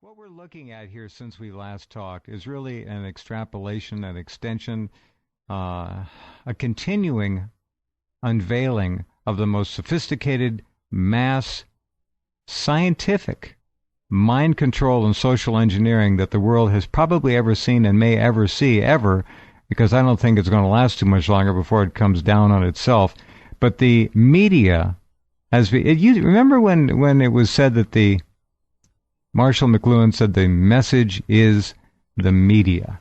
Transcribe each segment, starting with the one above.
What we're looking at here since we last talked is really an extrapolation, an extension, a continuing unveiling of the most sophisticated mass scientific mind control and social engineering that the world has probably ever seen and may ever see ever, because I don't think it's going to last too much longer before it comes down on itself. But the media, you remember when it was said that Marshall McLuhan said the message is the media,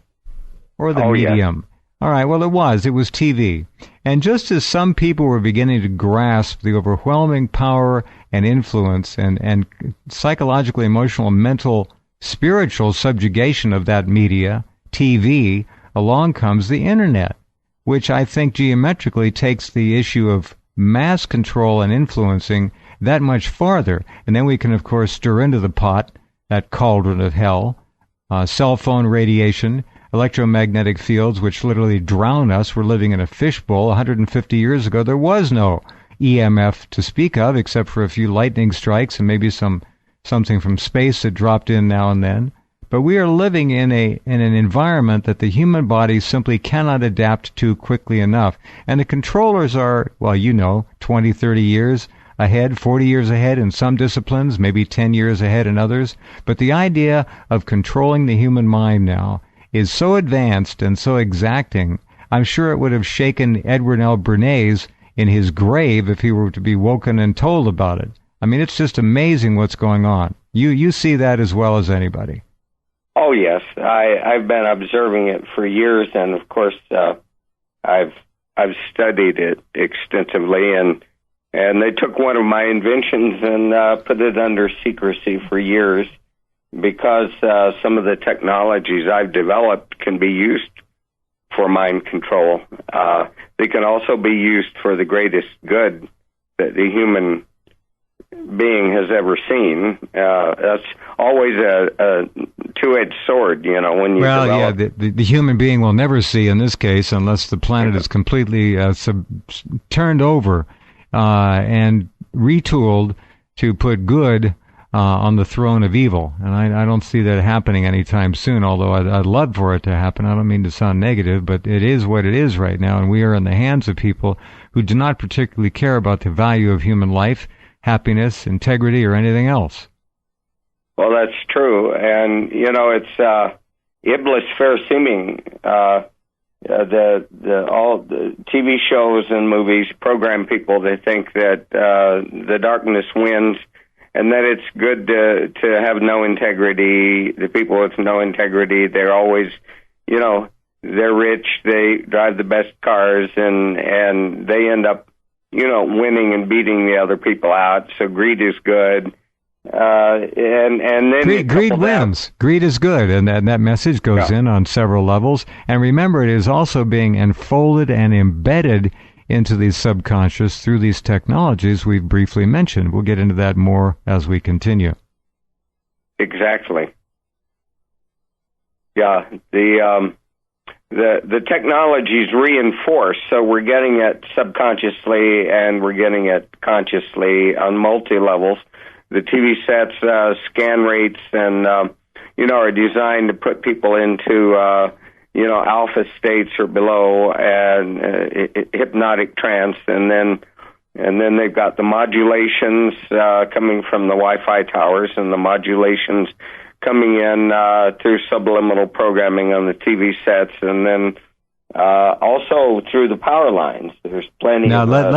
or the medium. Yeah. All right, well, it was TV. And just as some people were beginning to grasp the overwhelming power and influence and psychological, emotional, mental, spiritual subjugation of that media, TV, along comes the Internet, which I think geometrically takes the issue of mass control and influencing that much farther. And then we can, of course, stir into the pot that cauldron of hell, cell phone radiation, electromagnetic fields which literally drown us. We're living in a fishbowl. 150 years ago, there was no EMF to speak of, except for a few lightning strikes and maybe something from space that dropped in now and then. But we are living in an environment that the human body simply cannot adapt to quickly enough. And the controllers are, 20, 30 years ahead, 40 years ahead in some disciplines, maybe 10 years ahead in others. But the idea of controlling the human mind now is so advanced and so exacting, I'm sure it would have shaken Edward L. Bernays in his grave if he were to be woken and told about it. I mean, it's just amazing what's going on. You see that as well as anybody. Oh, yes. I've been observing it for years, and of course, I've studied it extensively, and they took one of my inventions and put it under secrecy for years, because some of the technologies I've developed can be used for mind control. They can also be used for the greatest good that the human being has ever seen. That's always a two-edged sword, when you develop. The human being will never see in this case, unless the planet is completely turned over and retooled to put good on the throne of evil. And I don't see that happening anytime soon, although I'd love for it to happen. I don't mean to sound negative, but it is what it is right now, and we are in the hands of people who do not particularly care about the value of human life, happiness, integrity, or anything else. Well, that's true. And, it's Iblis fair seeming. All the TV shows and movies program people to think that the darkness wins, and that it's good to have no integrity. The people with no integrity, they're always, they're rich, they drive the best cars, and they end up, winning and beating the other people out. So greed is good. And then greed wins. Greed is good, and that message goes in on several levels. And remember, it is also being enfolded and embedded into the subconscious through these technologies we've briefly mentioned. We'll get into that more as we continue. Exactly. Yeah, the technology's reinforced, so we're getting it subconsciously and we're getting it consciously on multi-levels. The TV sets, scan rates, and, are designed to put people into, alpha states or below, and hypnotic trance, and then they've got the modulations coming from the Wi-Fi towers, and the modulations coming in through subliminal programming on the TV sets, and then also through the power lines. There's plenty. Now let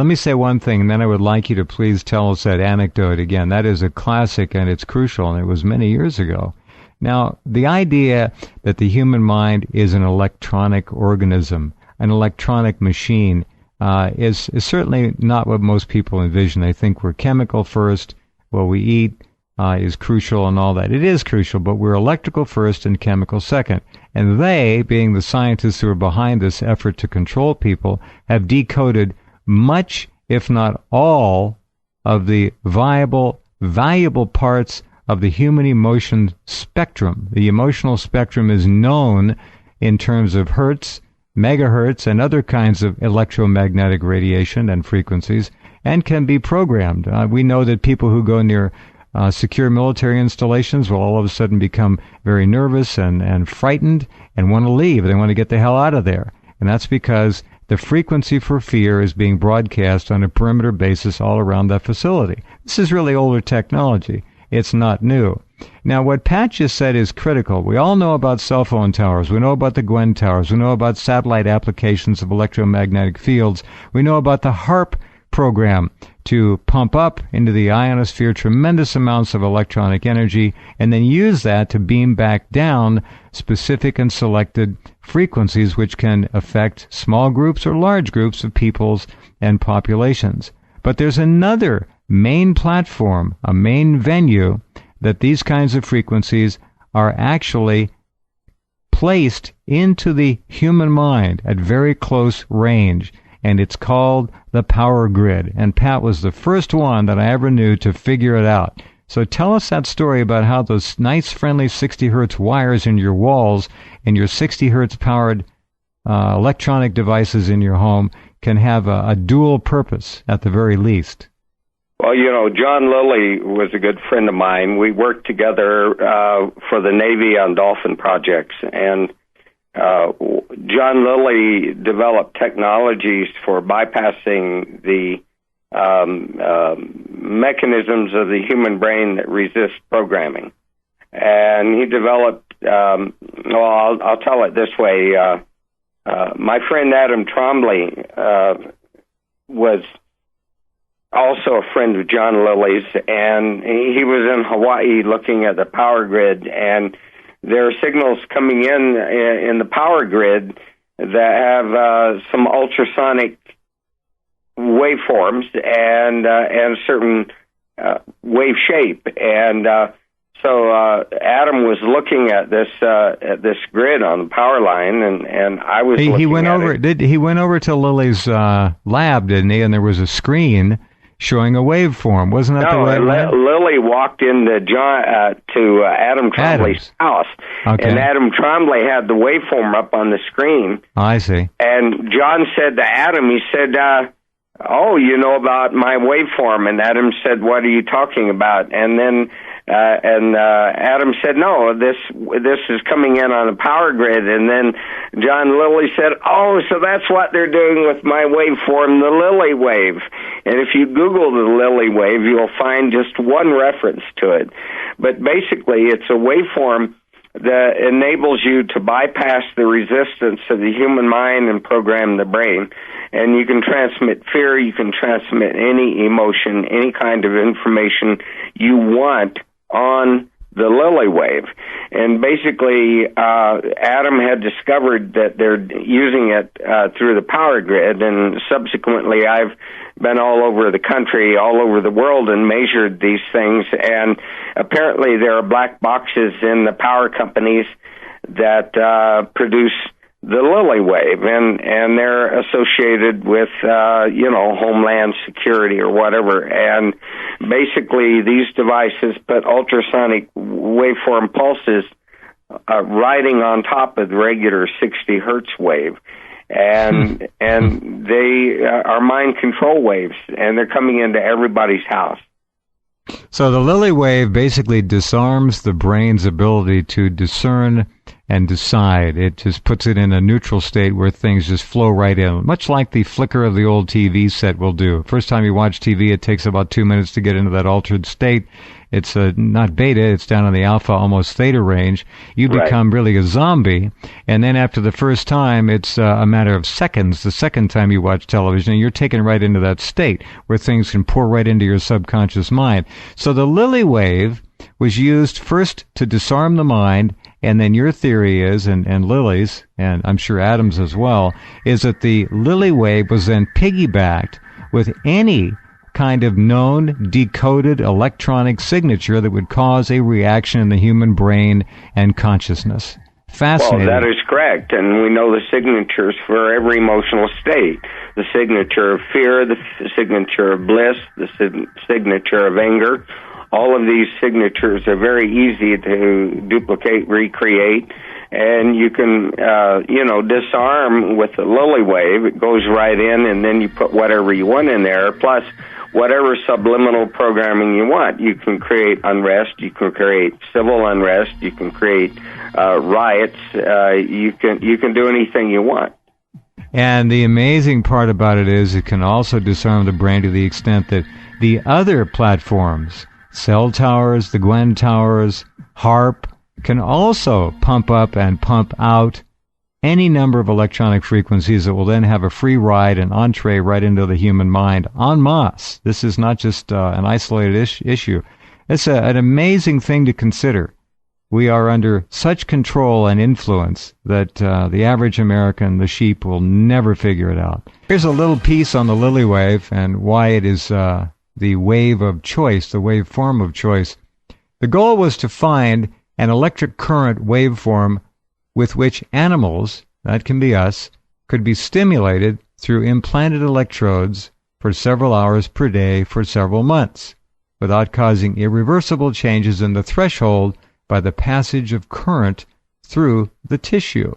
me say one thing, and then I would like you to please tell us that anecdote again. That is a classic, and it's crucial, and it was many years ago. Now, the idea that the human mind is an electronic organism, an electronic machine, is certainly not what most people envision. They think we're chemical first, what we eat is crucial and all that. It is crucial, but we're electrical first and chemical second. And they, being the scientists who are behind this effort to control people, have decoded much, if not all, of the valuable parts of the human emotion spectrum. The emotional spectrum is known in terms of hertz, megahertz, and other kinds of electromagnetic radiation and frequencies, and can be programmed. We know that people who go near secure military installations will all of a sudden become very nervous and frightened and want to leave. They want to get the hell out of there. And that's because the frequency for fear is being broadcast on a perimeter basis all around that facility. This is really older technology. It's not new. Now, what Pat just said is critical. We all know about cell phone towers. We know about the Gwen towers. We know about satellite applications of electromagnetic fields. We know about the HARP program to pump up into the ionosphere tremendous amounts of electronic energy and then use that to beam back down specific and selected frequencies which can affect small groups or large groups of peoples and populations. But there's another main platform, a main venue, that these kinds of frequencies are actually placed into the human mind at very close range, and it's called the power grid. And Pat was the first one that I ever knew to figure it out. So tell us that story about how those nice, friendly 60 hertz wires in your walls and your 60 hertz powered electronic devices in your home can have a dual purpose at the very least. Well, John Lilly was a good friend of mine. We worked together for the Navy on dolphin projects, and John Lilly developed technologies for bypassing the mechanisms of the human brain that resist programming. And he developed, I'll tell it this way. My friend Adam Trombley was also a friend of John Lilly's, and he was in Hawaii looking at the power grid, and there are signals coming in the power grid that have some ultrasonic waveforms and certain wave shape, and so Adam was looking at this grid on the power line, and I was looking he went at over it. He went over to Lilly's lab, didn't he? And there was a screen showing a waveform. Wasn't that the way? Lilly walked into to Adam Trombley's house, okay. And Adam Trombley had the waveform up on the screen. I see. And John said to Adam, he said, "Oh, you know about my waveform?" And Adam said, "What are you talking about?" And then Adam said, "No, this is coming in on a power grid." And then John Lilly said, "Oh, so that's what they're doing with my waveform, the Lilly wave." And if you Google the Lilly wave, you'll find just one reference to it. But basically, it's a waveform that enables you to bypass the resistance of the human mind and program the brain. And you can transmit fear, you can transmit any emotion, any kind of information you want on the Lilly wave. And basically, Adam had discovered that they're using it through the power grid, and subsequently I've been all over the country, all over the world, and measured these things, and apparently there are black boxes in the power companies that produce the Lilly wave, and they're associated with, Homeland Security or whatever. And basically, these devices put ultrasonic waveform pulses riding on top of the regular 60 hertz wave. And they are mind control waves, and they're coming into everybody's house. So the Lilly wave basically disarms the brain's ability to discern and decide. It just puts it in a neutral state where things just flow right in, much like the flicker of the old TV set will do. First time you watch TV, it takes about 2 minutes to get into that altered state. It's not beta, it's down in the alpha, almost theta range. You become really a zombie, and then after the first time, it's a matter of seconds. The second time you watch television, and you're taken right into that state where things can pour right into your subconscious mind. So the Lilly wave was used first to disarm the mind, and then your theory is, and Lilly's, and I'm sure Adam's as well, is that the Lilly wave was then piggybacked with any kind of known decoded electronic signature that would cause a reaction in the human brain and consciousness. Fascinating. Well, that is correct, and we know the signatures for every emotional state. The signature of fear, the signature of bliss, the signature of anger. All of these signatures are very easy to duplicate, recreate, and you can, disarm with the Lilly wave. It goes right in, and then you put whatever you want in there. Plus, whatever subliminal programming you want. You can create unrest, you can create civil unrest, you can create riots, you can do anything you want. And the amazing part about it is it can also disarm the brain to the extent that the other platforms, cell towers, the Gwen towers, HARP, can also pump up and pump out any number of electronic frequencies that will then have a free ride and entree right into the human mind en masse. This is not just an isolated issue. It's an amazing thing to consider. We are under such control and influence that the average American, the sheep, will never figure it out. Here's a little piece on the Lilly wave and why it is the wave of choice, the waveform of choice. The goal was to find an electric current waveform with which animals, that can be us, could be stimulated through implanted electrodes for several hours per day for several months, without causing irreversible changes in the threshold by the passage of current through the tissue.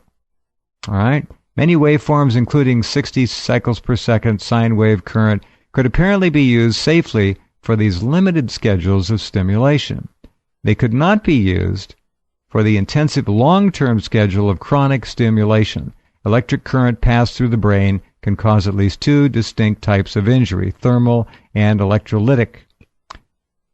All right? Many waveforms, including 60 cycles per second sine wave current, could apparently be used safely for these limited schedules of stimulation. They could not be used for the intensive long-term schedule of chronic stimulation. Electric current passed through the brain can cause at least two distinct types of injury, thermal and electrolytic.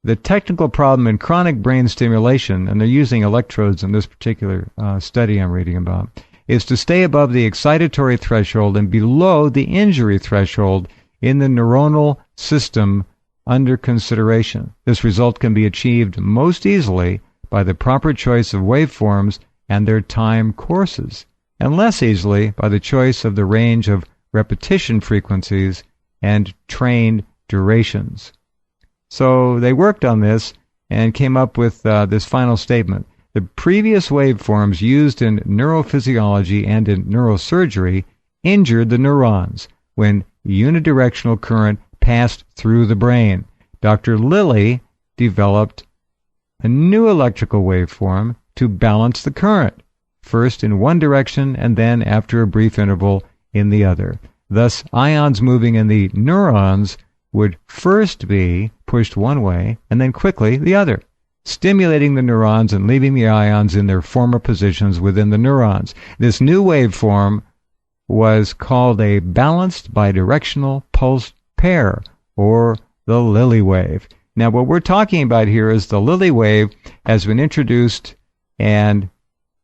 The technical problem in chronic brain stimulation, and they're using electrodes in this particular study I'm reading about, is to stay above the excitatory threshold and below the injury threshold in the neuronal system under consideration. This result can be achieved most easily by the proper choice of waveforms and their time courses, and less easily by the choice of the range of repetition frequencies and trained durations. So they worked on this and came up with this final statement. The previous waveforms used in neurophysiology and in neurosurgery injured the neurons when unidirectional current passed through the brain. Dr. Lilly developed a new electrical waveform to balance the current, first in one direction and then, after a brief interval, in the other. Thus, ions moving in the neurons would first be pushed one way and then quickly the other, stimulating the neurons and leaving the ions in their former positions within the neurons. This new waveform was called a balanced bidirectional pulse pair, or the Lilly wave. Now, what we're talking about here is the Lilly wave has been introduced and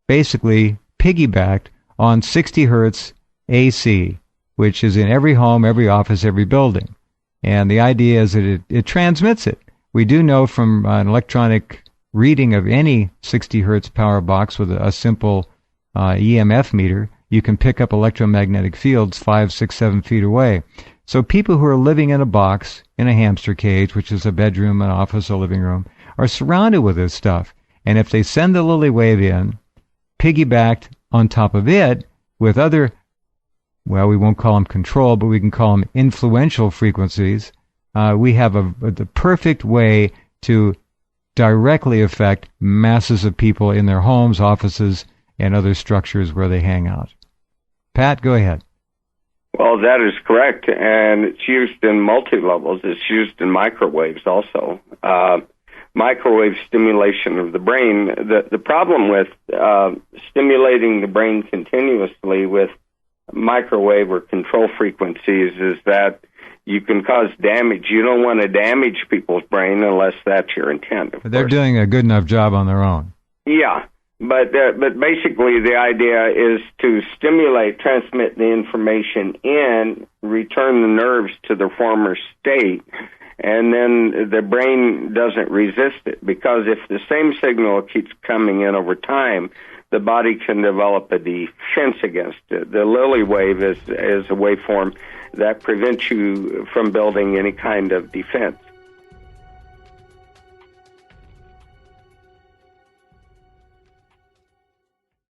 basically piggybacked on 60 hertz AC, which is in every home, every office, every building. And the idea is that it transmits it. We do know from an electronic reading of any 60 hertz power box with a simple EMF meter, you can pick up electromagnetic fields 5, 6, 7 feet away. So people who are living in a box, in a hamster cage, which is a bedroom, an office, a living room, are surrounded with this stuff. And if they send the Lilly wave in, piggybacked on top of it with other, well, we won't call them control, but we can call them influential frequencies, we have the perfect way to directly affect masses of people in their homes, offices, and other structures where they hang out. Pat, go ahead. Well, that is correct, and it's used in multi-levels. It's used in microwaves also. Microwave stimulation of the brain. The problem with stimulating the brain continuously with microwave or control frequencies is that you can cause damage. You don't want to damage people's brain unless that's your intent. They're doing a good enough job on their own. Yeah. But basically the idea is to stimulate, transmit the information in, return the nerves to their former state, and then the brain doesn't resist it. Because if the same signal keeps coming in over time, the body can develop a defense against it. The Lilly wave is a waveform that prevents you from building any kind of defense.